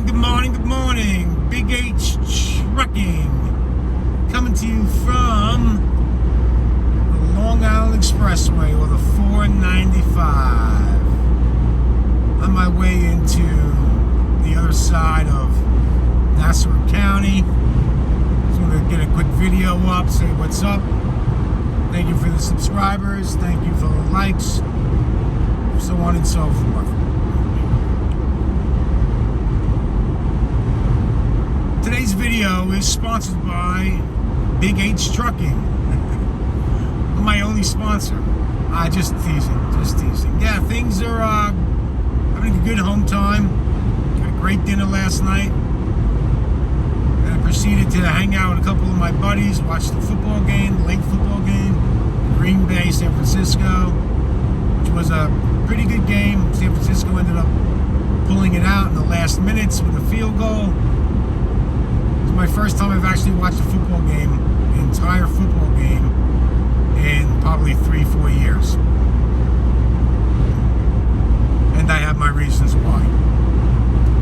good morning. BigH Trucking coming to you from the Long Island Expressway, or the 495. On my way into the other side of Nassau County. Just want to get a quick video up, say what's up. Thank you for the subscribers. Thank you for the likes. So on and so forth. Today's video is sponsored by BigH Trucking. My only sponsor. Just teasing. Yeah, things are having a good home time. Had a great dinner last night. And I proceeded to hang out with a couple of my buddies, watch the football game, the late football game, Green Bay, San Francisco, which was a pretty good game. San Francisco ended up pulling it out in the last minutes with a field goal. It's my first time I've actually watched a football game, an entire football game, in probably 3-4 years. And I have my reasons why.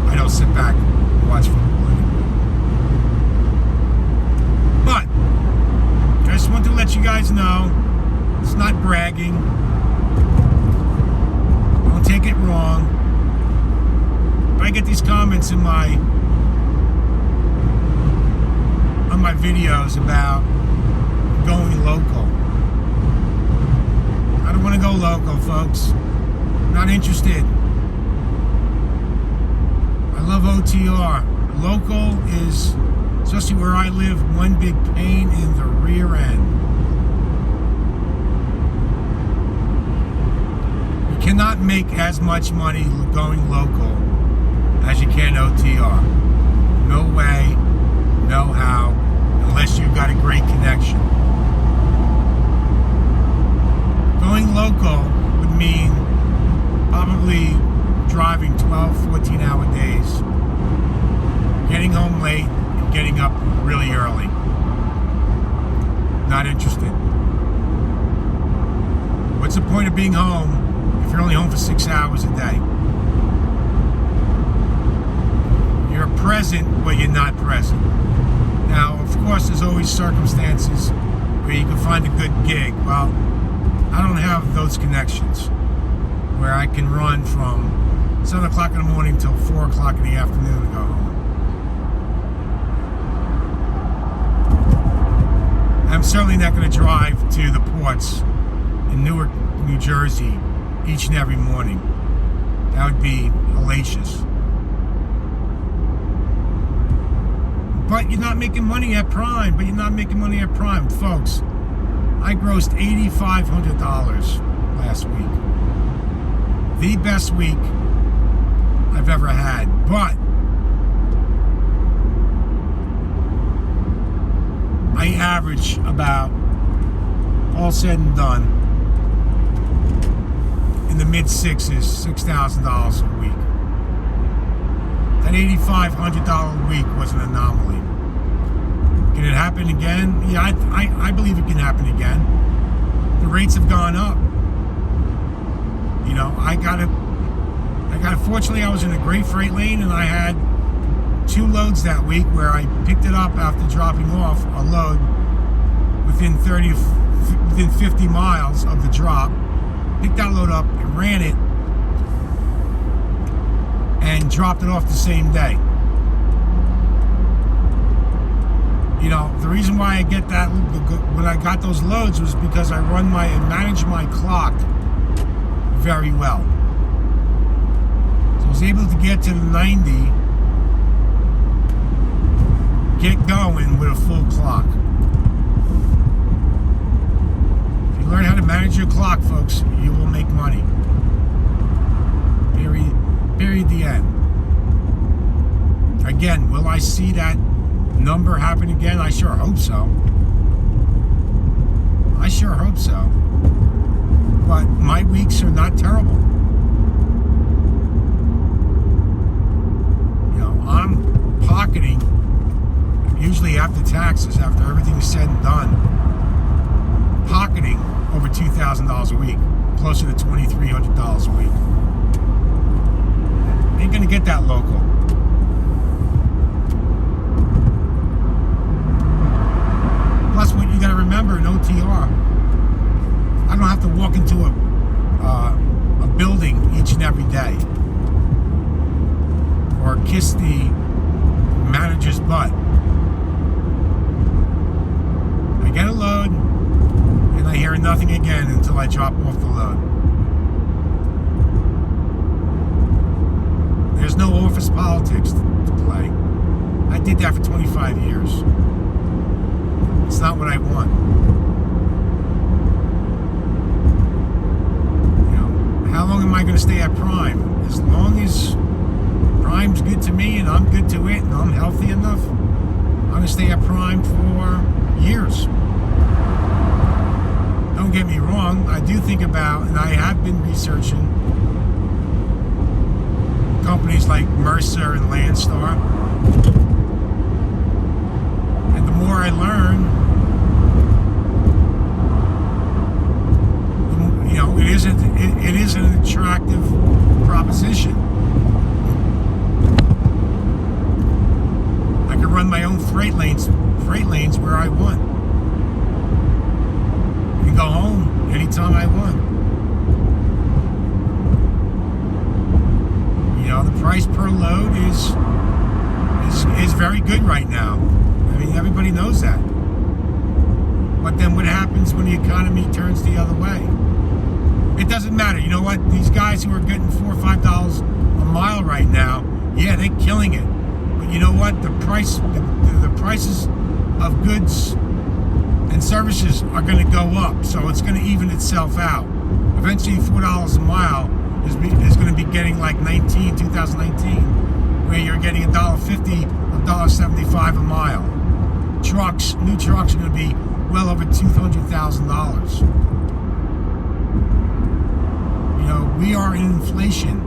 I don't sit back and watch football anymore. But I just want to let you guys know, it's not bragging. Don't take it wrong. But I get these comments on my videos about going local. I don't want to go local, folks. Not interested. I love OTR. Local is, especially where I live, one big pain in the rear end. You cannot make as much money going local as you can OTR. No way, no how, unless you've got a great connection. Going local would mean probably driving 12, 14-hour days, getting home late, and getting up really early. Not interested. What's the point of being home if you're only home for 6 hours a day? You're present, but you're not present. Now, of course, there's always circumstances where you can find a good gig. Well, I don't have those connections where I can run from 7 o'clock in the morning till 4 o'clock in the afternoon and go home. I'm certainly not going to drive to the ports in Newark, New Jersey each and every morning. That would be hellacious. But you're not making money at Prime. Folks, I grossed $8,500 last week. The best week I've ever had. But I average about, all said and done, in the mid-sixes, $6,000 a week. That $8,500 week was an anomaly. Can it happen again? Yeah, I believe it can happen again. The rates have gone up. You know, fortunately I was in a great freight lane, and I had 2 loads that week where I picked it up after dropping off a load within 50 miles of the drop, picked that load up and ran it, and dropped it off the same day. You know, the reason why I get that, when I got those loads, was because I manage my clock very well. So I was able to get to the 90, get going with a full clock. If you learn how to manage your clock, folks, you will make money. Period, the end. Again, will I see that number happen again? I sure hope so. But my weeks are not terrible. You know, I'm pocketing, usually after taxes, after everything is said and done, pocketing over $2,000 a week, closer to $2,300 a week. Ain't gonna get that local. remember an OTR, I don't have to walk into a building each and every day or kiss the manager's butt. I get a load and I hear nothing again until I drop off the load. There's no office politics to play. I did that for 25 years. It's not what I want. You know, how long am I going to stay at Prime? As long as Prime's good to me and I'm good to it and I'm healthy enough, I'm going to stay at Prime for years. Don't get me wrong, I do think about, and I have been researching companies like Mercer and Landstar. And the more I learn, you know, it is an attractive proposition. I can run my own freight lanes where I want. And go home anytime I want. You know, the price per load is very good right now. I mean, everybody knows that. But then what happens when the economy turns the other way? It doesn't matter. You know what? These guys who are getting $4 or $5 a mile right now, yeah, they're killing it. But you know what? The prices of goods and services are going to go up, so it's going to even itself out. Eventually, $4 a mile is going to be getting like 2019, where you're getting $1.50, $1.75 a mile. New trucks are going to be well over $200,000. You know, we are in inflation.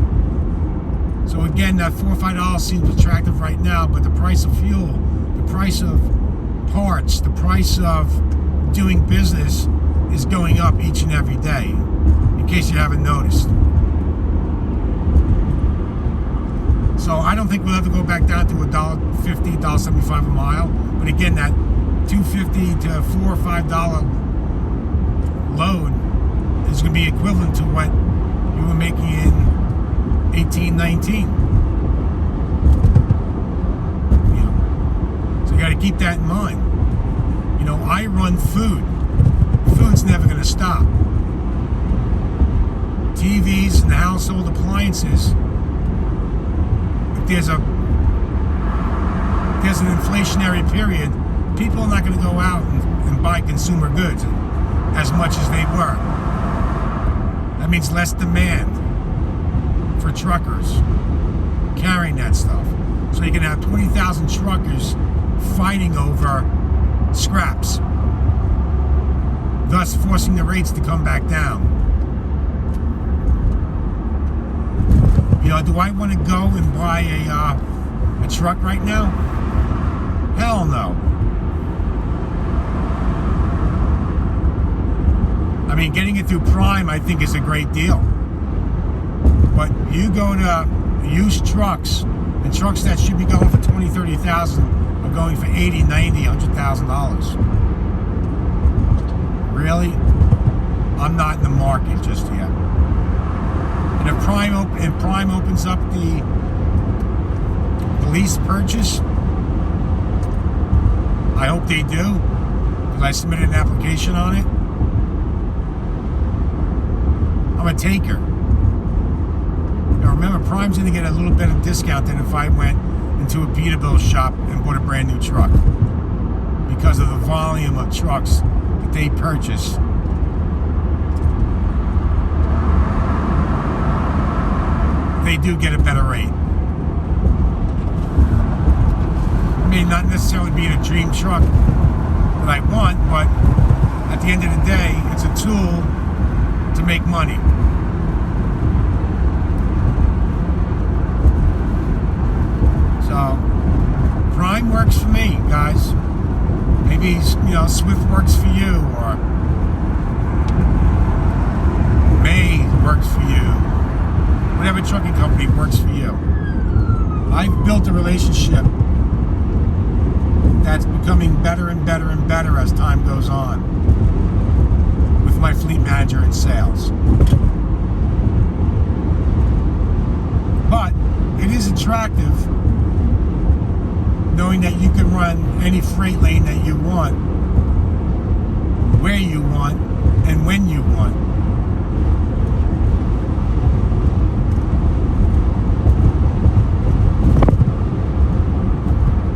So again, that $4 or $5 seems attractive right now, but the price of fuel, the price of parts, the price of doing business is going up each and every day, in case you haven't noticed. So I don't think we'll ever go back down to $1.50, $1.75 a mile. But again, that $2.50 to $4 or $5 load is going to be equivalent to what you were making in 1819. You know, so you got to keep that in mind. You know, I run food. Food's never going to stop. TVs and household appliances. If there's an inflationary period, people are not going to go out and buy consumer goods as much as they were. That means less demand for truckers carrying that stuff. So you can have 20,000 truckers fighting over scraps, thus forcing the rates to come back down. You know, do I want to go and buy a truck right now? Hell no. I mean, getting it through Prime, I think, is a great deal. But you go to used trucks, and trucks that should be going for $20,000, $30,000 are going for $80,000, $90,000, $100,000. Really? I'm not in the market just yet. And if Prime opens up the lease purchase, I hope they do, because I submitted an application on it. I'm a taker. Now remember, Prime's going to get a little bit of discount than if I went into a Peterbilt shop and bought a brand new truck, because of the volume of trucks that they purchase. They do get a better rate. It may not necessarily be a dream truck that I want, but at the end of the day, it's a tool to make money. So Prime works for me, guys. Maybe, you know, Swift works for you, or May works for you. Whatever trucking company works for you. I've built a relationship that's becoming better and better and better as time goes on. my fleet manager in sales. But it is attractive knowing that you can run any freight lane that you want, where you want, and when you want.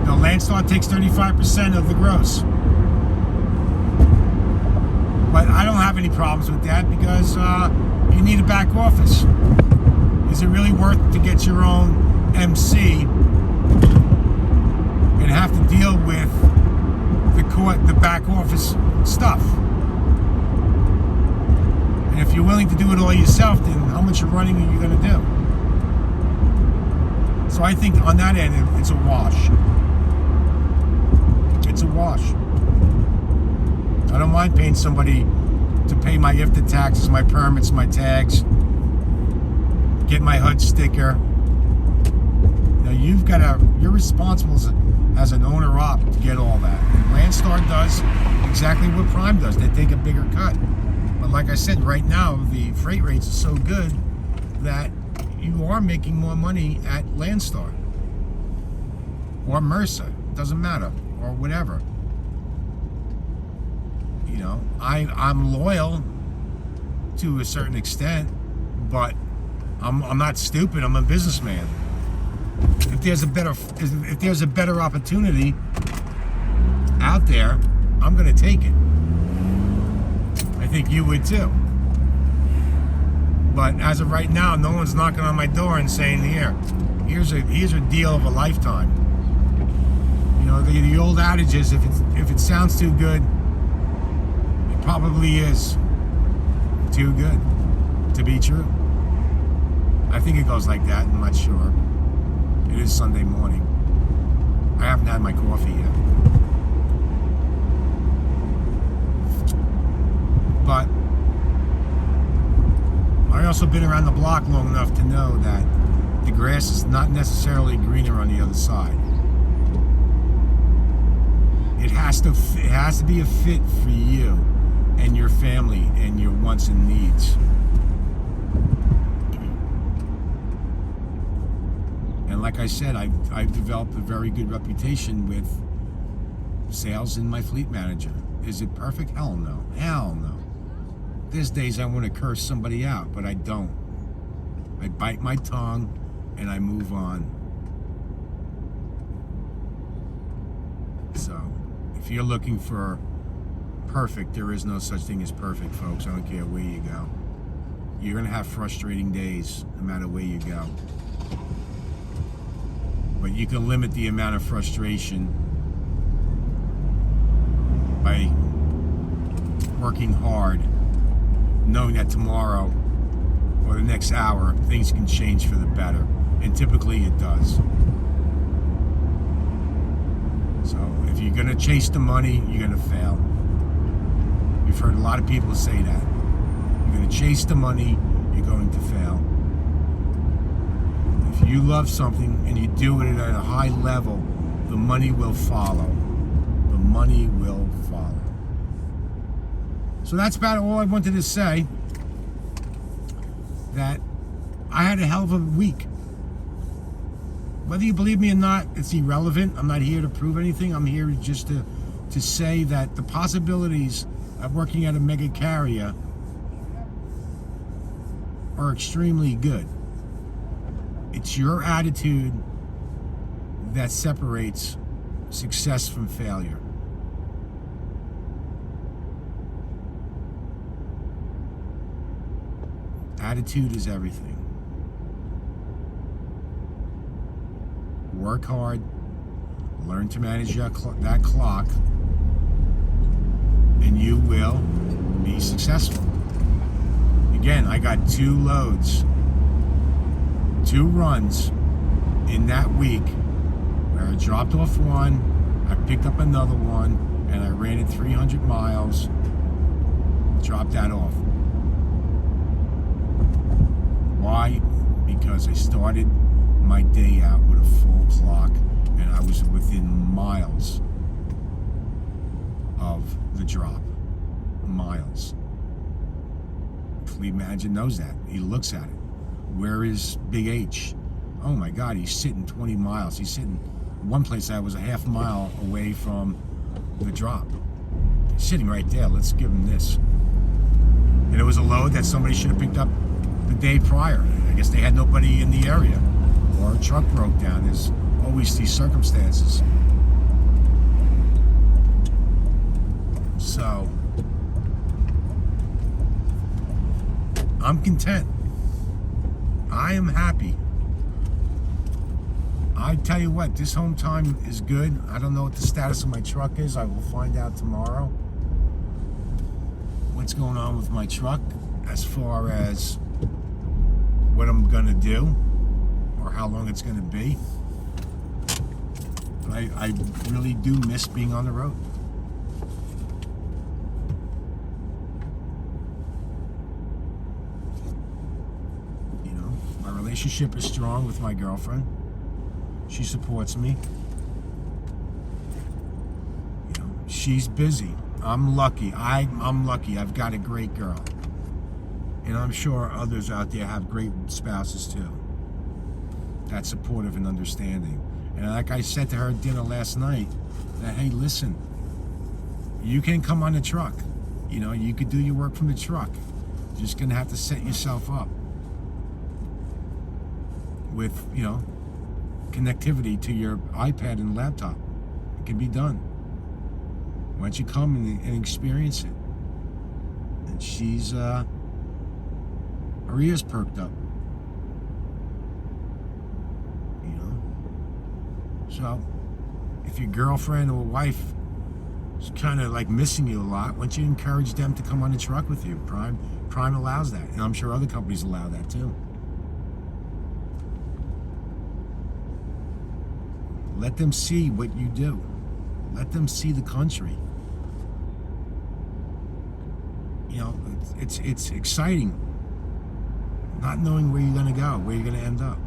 Now, Landstar takes 35% of the gross. But I don't have any problems with that because you need a back office. Is it really worth it to get your own MC and have to deal with the back office stuff? And if you're willing to do it all yourself, then how much running are you going to do? So I think on that end, it's a wash. It's a wash. I don't mind paying somebody to pay my IFTA taxes, my permits, my tags, get my HUD sticker. You're responsible as an owner-op to get all that. And Landstar does exactly what Prime does. They take a bigger cut. But like I said, right now, the freight rates are so good that you are making more money at Landstar. Or Mercer, doesn't matter, or whatever. You know, I'm loyal to a certain extent, but I'm not stupid. I'm a businessman. If there's a better opportunity out there, I'm going to take it. I think you would too. But as of right now, no one's knocking on my door and saying, here's a deal of a lifetime. You know, the old adage is if it sounds too good, it probably is too good to be true. I think it goes like that. I'm not sure. It is Sunday morning. I haven't had my coffee yet. But I also been around the block long enough to know that the grass is not necessarily greener on the other side. It has to be a fit for you and your family and your wants and needs. And like I said, I've developed a very good reputation with sales and my fleet manager. Is it perfect? Hell no. Hell no. There's days I want to curse somebody out, but I don't. I bite my tongue and I move on. So, if you're looking for perfect, there is no such thing as perfect, folks. I don't care where you go. You're going to have frustrating days no matter where you go. But you can limit the amount of frustration by working hard, knowing that tomorrow or the next hour things can change for the better, and typically it does. So if you're going to chase the money, you're going to fail. You've heard a lot of people say that. You're going to chase the money, you're going to fail. If you love something and you do it at a high level, the money will follow. The money will follow. So that's about all I wanted to say. That I had a hell of a week. Whether you believe me or not, it's irrelevant. I'm not here to prove anything. I'm here just to say that the possibilities of working at a mega carrier are extremely good. It's your attitude that separates success from failure. Attitude is everything. Work hard, learn to manage that clock, and you will be successful. Again, I got 2 loads, 2 runs in that week where I dropped off one, I picked up another one, and I ran it 300 miles, dropped that off. Why? Because I started my day out with a full clock and I was within miles of the drop. Miles. lead manager knows that. He looks at it. Where is BigH? Oh my God, he's sitting 20 miles. He's sitting one place I was a half mile away from the drop. He's sitting right there. Let's give him this. And it was a load that somebody should have picked up the day prior. I guess they had nobody in the area, or a truck broke down. There's always these circumstances. So I'm content. I am happy. I tell you what, this home time is good. I don't know what the status of my truck is. I will find out tomorrow what's going on with my truck as far as what I'm gonna do or how long it's gonna be. I really do miss being on the road. You know, my relationship is strong with my girlfriend. She supports me. You know, she's busy. I'm lucky. I'm lucky. I've got a great girl. And I'm sure others out there have great spouses too. That's supportive and understanding. And like I said to her at dinner last night, that, hey, listen, you can come on the truck. You know, you could do your work from the truck. You're just going to have to set yourself up with, you know, connectivity to your iPad and laptop. It can be done. Why don't you come and experience it? And she's, her ears perked up. You know? So, if your girlfriend or wife is kind of like missing you a lot, why don't you encourage them to come on the truck with you? Prime allows that. And I'm sure other companies allow that too. Let them see what you do. Let them see the country. You know, it's exciting not knowing where you're going to go, where you're going to end up.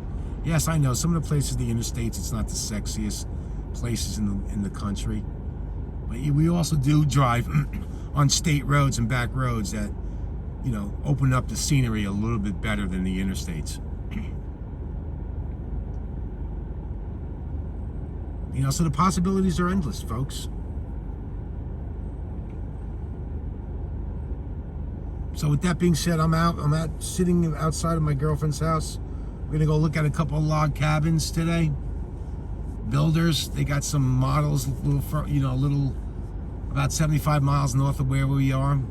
Yes, I know some of the places, the interstates, it's not the sexiest places in the country. But we also do drive on state roads and back roads that, you know, open up the scenery a little bit better than the interstates. You know, so the possibilities are endless, folks. So with that being said, I'm out sitting outside of my girlfriend's house. We're gonna go look at a couple of log cabins today. Builders, they got some models, little about 75 miles north of where we are.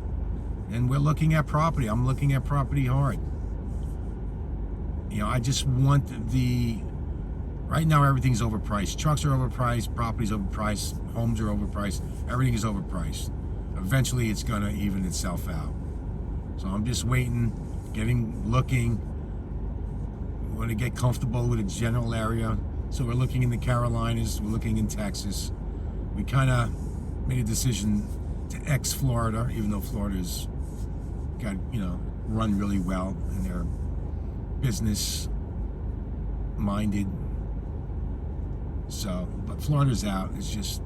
And we're looking at property. I'm looking at property hard. You know, I just want right now everything's overpriced. Trucks are overpriced, property's overpriced, homes are overpriced, everything is overpriced. Eventually it's gonna even itself out. So I'm just waiting, looking. We want to get comfortable with a general area. So we're looking in the Carolinas, we're looking in Texas. We kind of made a decision to ex-Florida, even though Florida's got, you know, run really well and they're business minded. So, but Florida's out. It's just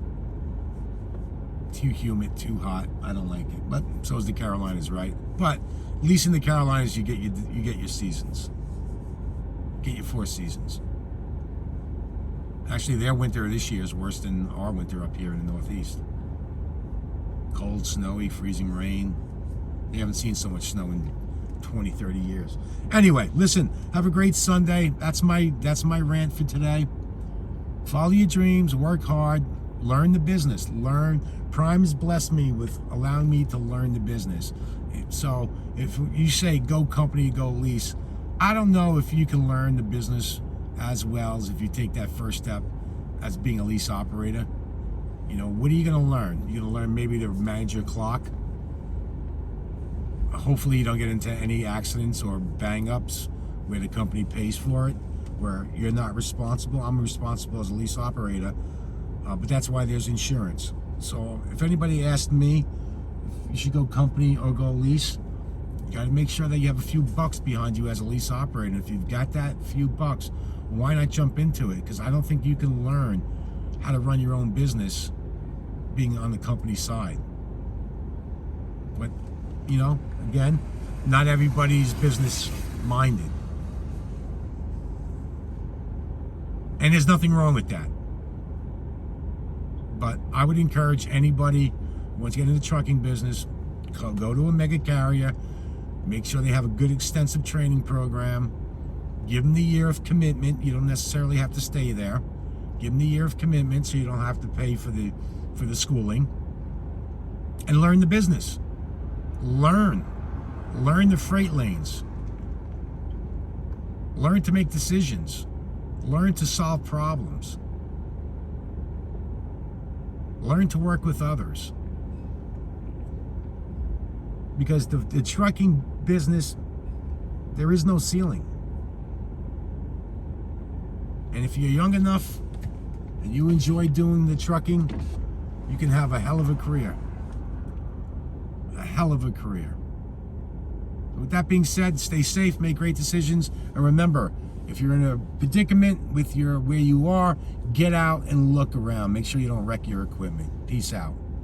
too humid, too hot. I don't like it. But so is the Carolinas, right? But at least in the Carolinas, you get your seasons. Get your 4 seasons. Actually, their winter this year is worse than our winter up here in the Northeast. Cold, snowy, freezing rain. They haven't seen so much snow in 20, 30 years. Anyway, listen, have a great Sunday. That's my rant for today. Follow your dreams, work hard, learn the business. Prime has blessed me with allowing me to learn the business. So if you say go company, go lease, I don't know if you can learn the business as well as if you take that first step as being a lease operator. You know, what are you going to learn? You're going to learn maybe to manage your clock. Hopefully you don't get into any accidents or bang-ups where the company pays for it, where you're not responsible. I'm responsible as a lease operator, but that's why there's insurance. So if anybody asked me if you should go company or go lease, you got to make sure that you have a few bucks behind you as a lease operator. If you've got that few bucks, why not jump into it? Because I don't think you can learn how to run your own business being on the company side. But, you know, again, Not everybody's business minded. And there's nothing wrong with that. But I would encourage anybody who wants to get into the trucking business, go to a mega carrier, make sure they have a good extensive training program, give them the year of commitment. You don't necessarily have to stay there. Give them the year of commitment so you don't have to pay for the schooling. And learn the business. Learn the freight lanes. Learn to make decisions. Learn to solve problems. Learn to work with others. Because the trucking business, there is no ceiling. And if you're young enough and you enjoy doing the trucking, you can have a hell of a career. A hell of a career. With that being said, stay safe, make great decisions, and remember, if you're in a predicament with where you are, get out and look around. Make sure you don't wreck your equipment. Peace out.